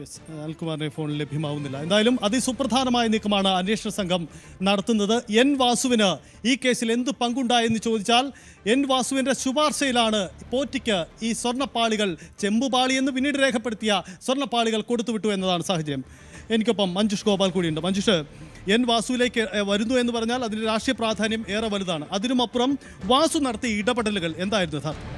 Yes, അനിൽകുമാറിനെ ഫോണിൽ ലഭ്യമാവുന്നില്ല. എന്തായാലും അതിസുപ്രധാനമായ നീക്കമാണ് അന്വേഷണ സംഘം നടത്തുന്നത്. എൻ വാസുവിന് ഈ കേസിൽ എന്ത് പങ്കുണ്ടായെന്ന് ചോദിച്ചാൽ എൻ വാസുവിൻ്റെ ശുപാർശയിലാണ് പോറ്റിക്ക് ഈ സ്വർണ്ണപ്പാളികൾ, ചെമ്പുപാളി എന്ന് പിന്നീട് രേഖപ്പെടുത്തിയ സ്വർണ്ണപ്പാളികൾ കൊടുത്തുവിട്ടു എന്നതാണ് സാഹചര്യം. എനിക്കൊപ്പം മഞ്ജുഷ് ഗോപാൽ കൂടിയുണ്ട്. മഞ്ജുഷ്, എൻ വാസുവിലേക്ക് വരുന്നു എന്ന് പറഞ്ഞാൽ അതിൻ്റെ രാഷ്ട്രീയ പ്രാധാന്യം ഏറെ വലുതാണ്. അതിനുമപ്പുറം വാസു നടത്തിയ ഇടപെടലുകൾ എന്തായിരുന്നു യഥാർത്ഥം?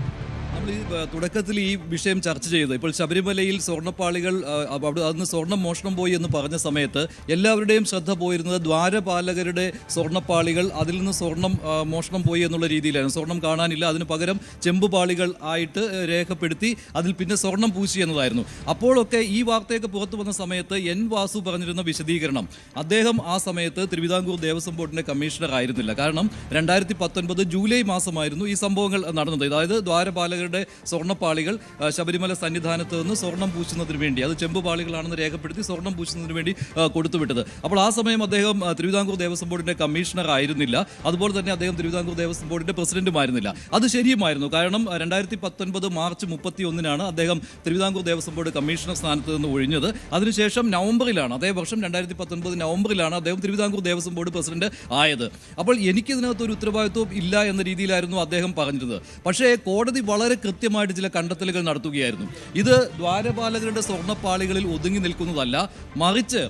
നമ്മൾ ഈ തുടക്കത്തിൽ ഈ വിഷയം ചർച്ച ചെയ്ത് ഇപ്പോൾ ശബരിമലയിൽ സ്വർണ്ണപ്പാളികൾ അവിടെ അന്ന് സ്വർണ്ണം മോഷണം പോയി എന്ന് പറഞ്ഞ സമയത്ത് എല്ലാവരുടെയും ശ്രദ്ധ പോയിരുന്നത് ദ്വാരപാലകരുടെ സ്വർണ്ണപ്പാളികൾ, അതിൽ നിന്ന് സ്വർണം മോഷണം പോയി എന്നുള്ള രീതിയിലായിരുന്നു. സ്വർണം കാണാനില്ല, അതിന് പകരം ചെമ്പുപാളികൾ ആയിട്ട് രേഖപ്പെടുത്തി അതിൽ പിന്നെ സ്വർണം പൂശി എന്നതായിരുന്നു. അപ്പോഴൊക്കെ ഈ വാർത്തയൊക്കെ പുറത്തു വന്ന സമയത്ത് എൻ വാസു പറഞ്ഞിരുന്ന വിശദീകരണം, അദ്ദേഹം ആ സമയത്ത് തിരുവിതാംകൂർ ദേവസ്വം ബോർഡിൻ്റെ കമ്മീഷണർ ആയിരുന്നില്ല. കാരണം 2019 ജൂലൈ മാസമായിരുന്നു ഈ സംഭവങ്ങൾ നടന്നത്. അതായത് ദ്വാരപാലകരുടെ സ്വർണ്ണപ്പാളികൾ ശബരിമല സന്നിധാനത്ത് നിന്ന് സ്വർണം പൂശുന്നതിന് വേണ്ടി, അത് ചെമ്പുപാളികളാണെന്ന് രേഖപ്പെടുത്തി സ്വർണം പൂശുന്നതിന് വേണ്ടി കൊടുത്തുവിട്ടത്. അപ്പോൾ ആ സമയം അദ്ദേഹം തിരുവിതാംകൂർ ദേവസ്വം ബോർഡിൻ്റെ കമ്മീഷണർ ആയിരുന്നില്ല. അതുപോലെ തന്നെ അദ്ദേഹം തിരുവിതാംകൂർ ദേവസ്വം ബോർഡിൻ്റെ പ്രസിഡന്റുമായിരുന്നില്ല. അത് ശരിയുമായിരുന്നു. കാരണം 2019 മാർച്ച് 31 അദ്ദേഹം തിരുവിതാംകൂർ ദേവസ്വം ബോർഡ് കമ്മീഷണർ സ്ഥാനത്ത് നിന്ന് ഒഴിഞ്ഞത്. അതിനുശേഷം നവംബറിലാണ്, അതേ വർഷം 2019 നവംബറിലാണ് അദ്ദേഹം തിരുവിതാംകൂർ ദേവസ്വം ബോർഡ് പ്രസിഡന്റ് ആയത്. അപ്പോൾ എനിക്കിതിനകത്ത് ഒരു ഉത്തരവാദിത്വം ഇല്ല എന്ന രീതിയിലായിരുന്നു അദ്ദേഹം പറഞ്ഞിരുന്നത്. പക്ഷേ കോടതി വളരെ കൃത്യമായിട്ട് ചില കണ്ടെത്തലുകൾ നടത്തുകയായിരുന്നു. ഇത് ദ്വാരപാലകരുടെ സ്വർണ്ണപ്പാളികളിൽ ഒതുങ്ങി നിൽക്കുന്നതല്ല, മറിച്ച്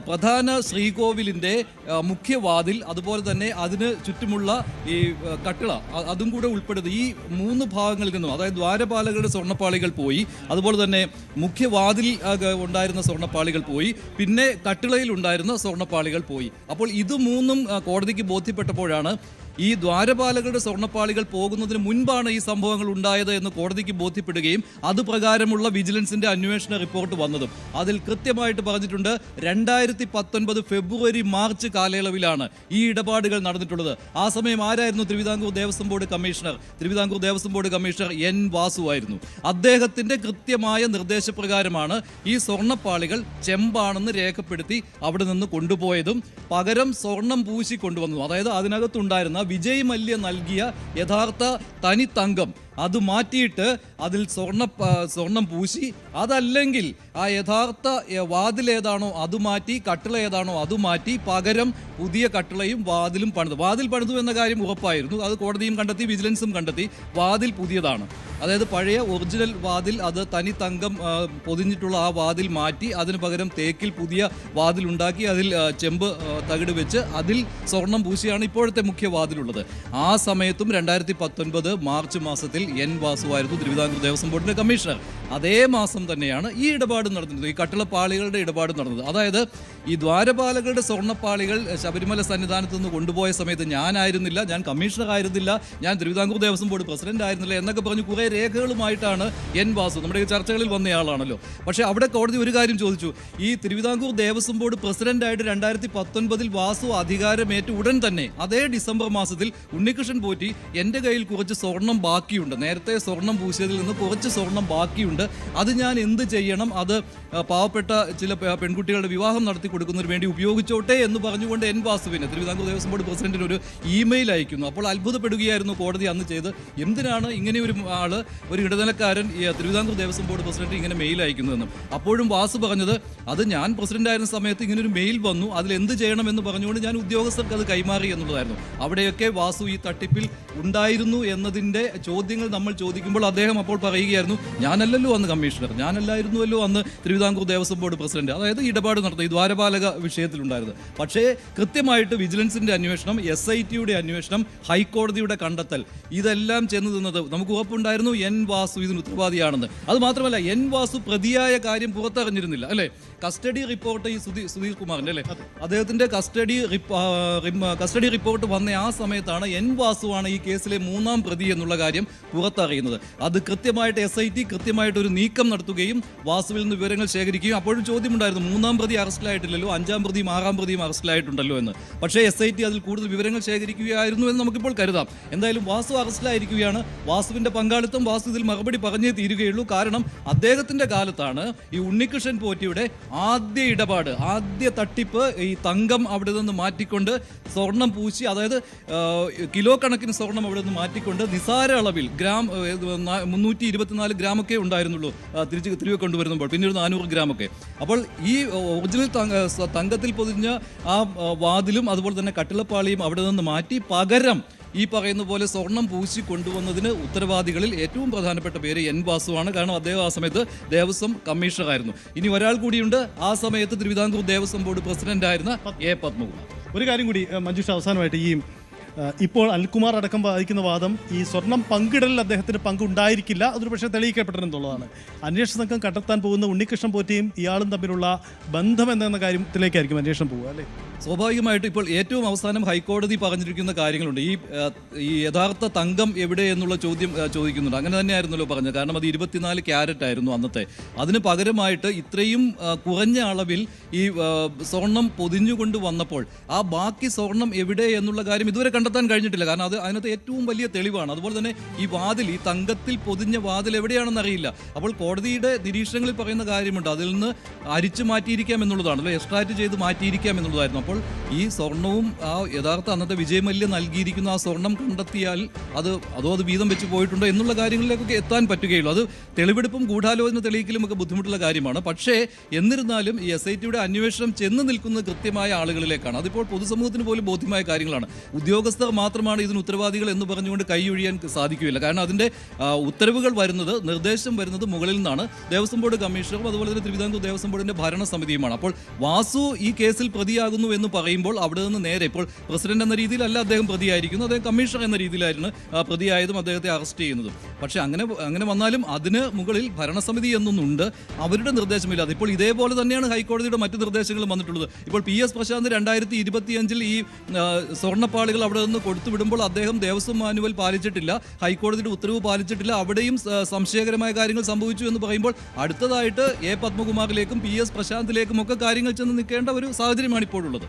പ്രധാന ശ്രീകോവിലിൻ്റെ മുഖ്യവാതിൽ, അതുപോലെ തന്നെ അതിന് ചുറ്റുമുള്ള ഈ കട്ടിള, അതും കൂടെ ഉൾപ്പെടുത്തി ഈ 3 ഭാഗങ്ങളിൽ നിന്നും, അതായത് ദ്വാരപാലകരുടെ സ്വർണ്ണപ്പാളികൾ പോയി, അതുപോലെ തന്നെ മുഖ്യവാതിൽ ഉണ്ടായിരുന്ന സ്വർണ്ണപ്പാളികൾ പോയി, പിന്നെ കട്ടിളയിൽ ഉണ്ടായിരുന്ന സ്വർണ്ണപ്പാളികൾ പോയി. അപ്പോൾ ഇത് 3ഉം കോടതിക്ക് ബോധ്യപ്പെട്ടപ്പോഴാണ് ഈ ദ്വാരപാലകരുടെ സ്വർണ്ണപ്പാളികൾ പോകുന്നതിന് മുൻപാണ് ഈ സംഭവങ്ങൾ ഉണ്ടായത് എന്ന് കോടതിക്ക് ബോധ്യപ്പെടുകയും അതുപ്രകാരമുള്ള വിജിലൻസിന്റെ അന്വേഷണ റിപ്പോർട്ട് വന്നതും. അതിൽ കൃത്യമായിട്ട് പറഞ്ഞിട്ടുണ്ട് 2019 ഫെബ്രുവരി മാർച്ച് കാലയളവിലാണ് ഈ ഇടപാടുകൾ നടന്നിട്ടുള്ളത്. ആ സമയം ആരായിരുന്നു Thiruvithamkoor Devaswom board commissioner? Thiruvithamkoor Devaswom board commissioner N Vasu ആയിരുന്നു. അദ്ദേഹത്തിന്റെ കൃത്യമായ നിർദ്ദേശപ്രകാരമാണ് ഈ സ്വർണ്ണപ്പാളികൾ ചെമ്പാണെന്ന് രേഖപ്പെടുത്തി അവിടെ നിന്ന് കൊണ്ടുപോയതും പകരം സ്വർണം പൂശി കൊണ്ടുവന്നതും. അതായത് അതിനകത്തുണ്ടായിരുന്ന വിജയ് മല്യ നൽകിയ യഥാർത്ഥ തനി തങ്കം അത് മാറ്റിയിട്ട് അതിൽ സ്വർണം പൂശി, അതല്ലെങ്കിൽ ആ യഥാർത്ഥ വാതിൽ ഏതാണോ അത് മാറ്റി, കട്ടിള ഏതാണോ അത് മാറ്റി, പകരം പുതിയ കട്ടിളയും വാതിലും പണിതു. വാതിൽ പണിതു എന്ന കാര്യം ഉറപ്പായിരുന്നു. അത് കോടതിയും കണ്ടെത്തി, വിജിലൻസും കണ്ടെത്തി. വാതിൽ പുതിയതാണ്. അതായത് പഴയ ഒറിജിനൽ വാതിൽ, അത് തനി തങ്കം പൊതിഞ്ഞിട്ടുള്ള ആ വാതിൽ മാറ്റി അതിന് പകരം തേക്കിൽ പുതിയ വാതിൽ ഉണ്ടാക്കി അതിൽ ചെമ്പ് തകിട് വെച്ച് അതിൽ സ്വർണം പൂശിയാണ് ഇപ്പോഴത്തെ മുഖ്യ വാതിലുള്ളത്. ആ സമയത്തും 2019 മാർച്ച് മാസത്തിൽ എൻ വാസുവായിരുന്നു തിരുവിതാംകൂർ ദേവസ്വം ബോർഡിൻ്റെ കമ്മീഷണർ. അതേ മാസം തന്നെയാണ് ഈ ഇടപാട് നടന്നത്, ഈ കട്ടിളപ്പാളികളുടെ ഇടപാട് നടന്നത്. അതായത് ഈ ദ്വാരപാലകരുടെ സ്വർണ്ണപ്പാളികൾ ശബരിമല സന്നിധാനത്ത് നിന്ന് കൊണ്ടുപോയ സമയത്ത് ഞാനായിരുന്നില്ല, ഞാൻ കമ്മീഷണർ ആയിരുന്നില്ല, ഞാൻ തിരുവിതാംകൂർ ദേവസ്വം ബോർഡ് പ്രസിഡന്റ് ആയിരുന്നില്ല എന്നൊക്കെ പറഞ്ഞ് കുറേ രേഖകളുമായിട്ടാണ് എൻ വാസു നമ്മുടെ ഈ ചർച്ചകളിൽ വന്നയാളാണല്ലോ. പക്ഷേ അവിടെ കോടതി ഒരു കാര്യം ചോദിച്ചു. ഈ തിരുവിതാംകൂർ ദേവസ്വം ബോർഡ് പ്രസിഡന്റായിട്ട് 2019 വാസു അധികാരമേറ്റ് ഉടൻ തന്നെ അതേ ഡിസംബർ മാസത്തിൽ ഉണ്ണികൃഷ്ണൻ പോറ്റി എൻ്റെ കയ്യിൽ കുറച്ച് സ്വർണം ബാക്കിയുണ്ട്, നേരത്തെ സ്വർണം പൂശിയതിൽ നിന്ന് കുറച്ച് സ്വർണം ബാക്കിയുണ്ട്, അത് ഞാൻ എന്ത് ചെയ്യണം, അത് പാവപ്പെട്ട ചില പെൺകുട്ടികളുടെ വിവാഹം നടത്തി കൊടുക്കുന്നതിന് വേണ്ടി ഉപയോഗിച്ചോട്ടെ എന്ന് പറഞ്ഞുകൊണ്ട് എൻ വാസുവിന് തിരുവിതാംകൂർ ദേവസ്വം ബോർഡ് പ്രസിഡന്റിന് ഒരു ഇമെയിൽ അയക്കുന്നു. അപ്പോൾ അത്ഭുതപ്പെടുകയായിരുന്നു കോടതി അന്ന് ചെയ്ത്. എന്തിനാണ് ഇങ്ങനെ ഒരു ആള്, ഒരു ഇടനിലക്കാരൻ തിരുവിതാംകൂർ ദേവസ്വം ബോർഡ് പ്രസിഡന്റ് ഇങ്ങനെ മെയിൽ അയക്കുന്നതെന്നും. അപ്പോഴും വാസു പറഞ്ഞത്, അത് ഞാൻ പ്രസിഡന്റ് ആയിരുന്ന സമയത്ത് ഇങ്ങനെ ഒരു മെയിൽ വന്നു, അതിൽ എന്ത് ചെയ്യണമെന്ന് പറഞ്ഞുകൊണ്ട് ഞാൻ ഉദ്യോഗസ്ഥർക്ക് അത് കൈമാറി എന്നുള്ളതായിരുന്നു. അവിടെയൊക്കെ വാസു ഈ തട്ടിപ്പിൽ ഉണ്ടായിരുന്നു എന്നതിൻ്റെ ചോദ്യങ്ങൾ നമ്മൾ ചോദിക്കുമ്പോൾ അദ്ദേഹം അപ്പോൾ പറയുകയായിരുന്നു, ഞാനല്ലല്ലോ അന്ന് കമ്മീഷണർ, ഞാനല്ലായിരുന്നുവല്ലോ അന്ന് തിരുവിതാംകൂർ ദേവസ്വം ബോർഡ് പ്രസിഡന്റ്. അതായത് ഇടപാട് നടത്തുന്ന ഈ ദ്വാരപാലക വിഷയത്തിലുണ്ടായിരുന്നത്. പക്ഷേ കൃത്യമായിട്ട് വിജിലൻസിന്റെ അന്വേഷണം, SITയുടെ അന്വേഷണം, ഹൈക്കോടതിയുടെ കണ്ടെത്തൽ, ഇതെല്ലാം ചെന്ന് നിന്നത് നമുക്ക് ഉറപ്പുണ്ടായിരുന്നു എൻ വാസു ഇതിന് ഉത്തരവാദിയാണെന്ന്. അത് മാത്രമല്ല, എൻ വാസു പ്രതിയായ കാര്യം പുറത്തറിഞ്ഞിരുന്നില്ല, അല്ലേ? കസ്റ്റഡി റിപ്പോർട്ട്, ഈ സുധീർ കുമാറിന്റെ, അല്ലേ, അദ്ദേഹത്തിന്റെ കസ്റ്റഡി റിപ്പോർട്ട് വന്ന ആ സമയത്താണ് എൻ വാസുവാണ് ഈ കേസിലെ 3ാം പ്രതി എന്നുള്ള കാര്യം പുറത്തറിയുന്നത്. അത് കൃത്യമായിട്ട് SIT കൃത്യമായിട്ട് ഒരു നീക്കം നടത്തുകയും വാസുവിൽ നിന്ന് വിവരങ്ങൾ ശേഖരിക്കുകയും, അപ്പോഴും ചോദ്യമുണ്ടായിരുന്നു, 3ാം പ്രതി അറസ്റ്റിലായിട്ടില്ലല്ലോ, 5ാം പ്രതിയും 6ാം പ്രതിയും അറസ്റ്റിലായിട്ടുണ്ടല്ലോ എന്ന്. പക്ഷേ SIT അതിൽ കൂടുതൽ വിവരങ്ങൾ ശേഖരിക്കുകയായിരുന്നു എന്ന് നമുക്കിപ്പോൾ കരുതാം. എന്തായാലും വാസു അറസ്റ്റിലായിരിക്കുകയാണ്. വാസുവിന്റെ പങ്കാളിത്തം വാസു ഇതിൽ മറുപടി പറഞ്ഞേ തീരുകയുള്ളൂ. കാരണം അദ്ദേഹത്തിന്റെ കാലത്താണ് ഈ ഉണ്ണികൃഷ്ണൻ പോറ്റിയുടെ ആദ്യ ഇടപാട്, ആദ്യ തട്ടിപ്പ്, ഈ തങ്കം അവിടെ നിന്ന് മാറ്റിക്കൊണ്ട് സ്വർണം പൂശി, അതായത് കിലോ കണക്കിന് സ്വർണം അവിടെ നിന്ന് മാറ്റിക്കൊണ്ട് നിസാര അളവിൽ ഗ്രാം 324 ഗ്രാമൊക്കെ ഉണ്ടായിരുന്നുള്ളൂ തിരികെ കൊണ്ടുവരുമ്പോൾ, പിന്നെ ഒരു 400 ഗ്രാമൊക്കെ. അപ്പോൾ ഈ ഒറിജിനൽ തങ്കത്തിൽ പൊതിഞ്ഞ ആ വാതിലും അതുപോലെ തന്നെ കട്ടിളപ്പാളിയും അവിടെ നിന്ന് മാറ്റി പകരം ഈ പറയുന്ന പോലെ സ്വർണം പൂശി കൊണ്ടുവന്നതിന് ഉത്തരവാദികളിൽ ഏറ്റവും പ്രധാനപ്പെട്ട പേര് എൻ വാസുവാണ്. കാരണം അദ്ദേഹം ആ സമയത്ത് ദേവസ്വം കമ്മീഷണറായിരുന്നു. ഇനി ഒരാൾ കൂടിയുണ്ട്, ആ സമയത്ത് തിരുവിതാംകൂർ ദേവസ്വം ബോർഡ് പ്രസിഡന്റായിരുന്ന എ പത്മകുമാർ. ഒരു കാര്യം കൂടി മഞ്ജുഷ, അവസാനമായിട്ട് ഈ ഇപ്പോൾ അനിൽകുമാർ അടക്കം വാദിക്കുന്ന വാദം ഈ സ്വർണം പങ്കിടലിൽ അദ്ദേഹത്തിന് പങ്കുണ്ടായിരിക്കില്ല, അതൊരു പക്ഷേ തെളിയിക്കപ്പെട്ടിട്ടുള്ളതാണ്. അന്വേഷണ സംഘം കണ്ടെത്താൻ പോകുന്ന ഉണ്ണികൃഷ്ണൻ പോറ്റിയും ഇയാളും തമ്മിലുള്ള ബന്ധം എന്ന കാര്യത്തിലേക്കായിരിക്കും അന്വേഷണം പോകുക, അല്ലേ? സ്വാഭാവികമായിട്ട് ഇപ്പോൾ ഏറ്റവും അവസാനം ഹൈക്കോടതി പറഞ്ഞിരിക്കുന്ന കാര്യങ്ങളുണ്ട്. ഈ യഥാർത്ഥ തങ്കം എവിടെ എന്നുള്ള ചോദ്യം ചോദിക്കുന്നുണ്ട്. അങ്ങനെ തന്നെയായിരുന്നല്ലോ പറഞ്ഞത്. കാരണം അത് 24 ക്യാരറ്റ് ആയിരുന്നു അന്നത്തെ. അതിന് പകരമായിട്ട് ഇത്രയും കുറഞ്ഞ അളവിൽ ഈ സ്വർണം പൊതിഞ്ഞുകൊണ്ട് വന്നപ്പോൾ ആ ബാക്കി സ്വർണം എവിടെ എന്നുള്ള കാര്യം ഇതുവരെ കണ്ടെത്താൻ കഴിഞ്ഞിട്ടില്ല. കാരണം അതിനകത്ത് ഏറ്റവും വലിയ തെളിവാണ്. അതുപോലെ തന്നെ ഈ തങ്കത്തിൽ പൊതിഞ്ഞ വാതിൽ എവിടെയാണെന്ന് അറിയില്ല. അപ്പോൾ കോടതിയുടെ നിരീക്ഷണങ്ങളിൽ പറയുന്ന കാര്യമുണ്ട്, അതിൽ നിന്ന് അരിച്ചു മാറ്റിയിരിക്കാം എന്നുള്ളതാണ്, അല്ലെ എക്സ്ട്രാക്ട് ചെയ്ത് മാറ്റിയിരിക്കാം എന്നുള്ളതായിരുന്നു. അപ്പോൾ ഈ സ്വർണവും ആ യഥാർത്ഥ അന്നത്തെ വിജയമല്യ നൽകിയിരിക്കുന്ന ആ സ്വർണം കണ്ടെത്തിയാൽ അത് വീതം വെച്ച് പോയിട്ടുണ്ടോ എന്നുള്ള കാര്യങ്ങളിലേക്കൊക്കെ എത്താൻ പറ്റുകയുള്ളൂ. അത് തെളിവെടുപ്പും ഗൂഢാലോചന തെളിയിക്കലും ഒക്കെ ബുദ്ധിമുട്ടുള്ള കാര്യമാണ്. പക്ഷേ എന്നിരുന്നാലും ഈ SITയുടെ അന്വേഷണം ചെന്ന് നിൽക്കുന്നത് കൃത്യമായ ആളുകളിലേക്കാണ്. അതിപ്പോൾ പൊതുസമൂഹത്തിന് പോലും ബോധ്യമായ കാര്യങ്ങളാണ്. ഉദ്യോഗസ്ഥർ മാത്രമാണ് ഇതിന് ഉത്തരവാദികൾ എന്ന് പറഞ്ഞുകൊണ്ട് കൈയൊഴിയാൻ സാധിക്കുകയില്ല. കാരണം അതിൻ്റെ ഉത്തരവുകൾ വരുന്നത്, നിർദ്ദേശം വരുന്നത് മുകളിൽ നിന്നാണ്. ദേവസ്വം ബോർഡ് കമ്മീഷണറും അതുപോലെ തന്നെ തിരുവിതാംകൂർ ദേവസ്വം ബോർഡിൻ്റെ ഭരണസമിതിയുമാണ്. അപ്പോൾ വാസു ഈ കേസിൽ പ്രതിയാകുന്നു എന്ന് പറയുമ്പോൾ അവിടെ നിന്ന് നേരെ ഇപ്പോൾ പ്രസിഡന്റ് എന്ന രീതിയിലല്ല അദ്ദേഹം പ്രതിയായിരിക്കുന്നു, അദ്ദേഹം കമ്മീഷണർ എന്ന രീതിയിലായിരുന്നു പ്രതിയായതും അദ്ദേഹത്തെ അറസ്റ്റ് ചെയ്യുന്നതും. പക്ഷേ അങ്ങനെ വന്നാലും അതിന് മുകളിൽ ഭരണസമിതി എന്നൊന്നുണ്ട്, അവരുടെ നിർദ്ദേശമില്ലാതെ. ഇപ്പോൾ ഇതേപോലെ തന്നെയാണ് ഹൈക്കോടതിയുടെ മറ്റ് നിർദ്ദേശങ്ങളും വന്നിട്ടുള്ളത്. ഇപ്പോൾ PS പ്രശാന്ത് 2025 ഈ സ്വർണ്ണപ്പാളികൾ അവിടെ നിന്ന് കൊടുത്തുവിടുമ്പോൾ അദ്ദേഹം ദേവസ്വം മാനുവൽ പാലിച്ചിട്ടില്ല, ഹൈക്കോടതിയുടെ ഉത്തരവ് പാലിച്ചിട്ടില്ല, അവിടെയും സംശയകരമായ കാര്യങ്ങൾ സംഭവിച്ചു എന്ന് പറയുമ്പോൾ അടുത്തതായിട്ട് എ പത്മകുമാറിലേക്കും PS പ്രശാന്തിലേക്കും ഒക്കെ കാര്യങ്ങൾ ചെന്ന് നിൽക്കേണ്ട ഒരു സാഹചര്യമാണ് ഇപ്പോഴുള്ളത്.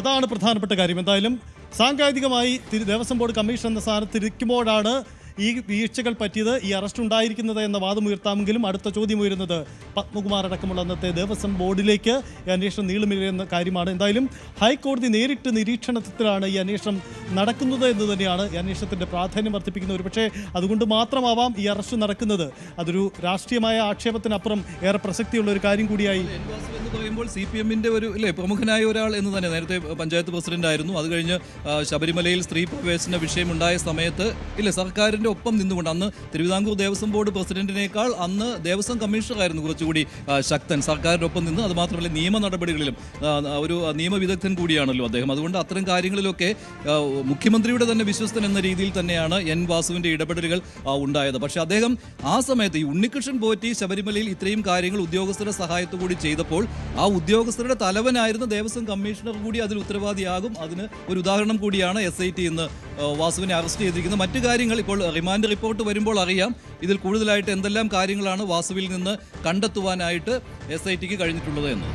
അതാണ് പ്രധാനപ്പെട്ട കാര്യം. എന്തായാലും സാങ്കേതികമായി ദേവസ്വം ബോർഡ് കമ്മീഷൻ എന്ന സ്ഥാനത്തിരിക്കുമ്പോഴാണ് ഈ വീഴ്ചകൾ പറ്റിയത്, ഈ അറസ്റ്റ് ഉണ്ടായിരിക്കുന്നത് എന്ന വാദം ഉയർത്താമെങ്കിലും അടുത്ത ചോദ്യം ഉയരുന്നത് പത്മകുമാർ അടക്കമുള്ള അന്നത്തെ ദേവസ്വം ബോർഡിലേക്ക് ഈ അന്വേഷണം നീളുമില്ലെന്ന കാര്യമാണ്. എന്തായാലും ഹൈക്കോടതി നേരിട്ട് നിരീക്ഷണത്തിലാണ് ഈ അന്വേഷണം നടക്കുന്നത് എന്ന് തന്നെയാണ് ഈ അന്വേഷണത്തിൻ്റെ പ്രാധാന്യം വർദ്ധിപ്പിക്കുന്നത്. ഒരുപക്ഷെ അതുകൊണ്ട് മാത്രമാവാം ഈ അറസ്റ്റ് നടക്കുന്നത്. അതൊരു രാഷ്ട്രീയമായ ആക്ഷേപത്തിനപ്പുറം ഏറെ പ്രസക്തിയുള്ള ഒരു കാര്യം കൂടിയായി. എന്ന് പറയുമ്പോൾ CPMന്റെ ഒരു പ്രമുഖനായ ഒരാൾ എന്ന് തന്നെ, നേരത്തെ പഞ്ചായത്ത് പ്രസിഡന്റ് ആയിരുന്നു. അത് കഴിഞ്ഞ് ശബരിമലയിൽ സ്ത്രീ പ്രവേശന വിഷയമുണ്ടായ സമയത്ത് സർക്കാരിൻ്റെ ഒപ്പം നിന്നുകൊണ്ട്, അന്ന് തിരുവിതാംകൂർ ദേവസ്വം ബോർഡ് പ്രസിഡന്റിനേക്കാൾ അന്ന് ദേവസ്വം കമ്മീഷണറായിരുന്നു കുറച്ചുകൂടി ശക്തൻ, സർക്കാരിൻ്റെ ഒപ്പം നിന്ന്. അത് മാത്രമല്ല നിയമ നടപടികളിലും ഒരു നിയമവിദഗ്ധൻ കൂടിയാണല്ലോ അദ്ദേഹം. അതുകൊണ്ട് അത്തരം കാര്യങ്ങളിലൊക്കെ മുഖ്യമന്ത്രിയുടെ തന്നെ വിശ്വസ്തൻ എന്ന രീതിയിൽ തന്നെയാണ് എൻ വാസുവിൻ്റെ ഇടപെടലുകൾ ഉണ്ടായത്. പക്ഷേ അദ്ദേഹം ആ സമയത്ത് ഈ ഉണ്ണികൃഷ്ണൻ പോറ്റി ശബരിമലയിൽ ഇത്രയും കാര്യങ്ങൾ ഉദ്യോഗസ്ഥരുടെ സഹായത്തോടുകൂടി ചെയ്തപ്പോൾ ആ ഉദ്യോഗസ്ഥരുടെ തലവനായിരുന്ന ദേവസ്വം കമ്മീഷണർ കൂടി അതിൽ ഉത്തരവാദിയാകും. അതിന് ഒരു ഉദാഹരണം കൂടിയാണ് SIT ഇന്ന് വാസുവിനെ അറസ്റ്റ് ചെയ്തിരിക്കുന്നത്. മറ്റു കാര്യങ്ങൾ ഇപ്പോൾ റിമാൻഡ് റിപ്പോർട്ട് വരുമ്പോൾ അറിയാം ഇതിൽ കൂടുതലായിട്ട് എന്തെല്ലാം കാര്യങ്ങളാണ് വാസുവിൽ നിന്ന് കണ്ടെത്തുവാനായിട്ട് SITക്ക് കഴിഞ്ഞിട്ടുള്ളത് എന്ന്.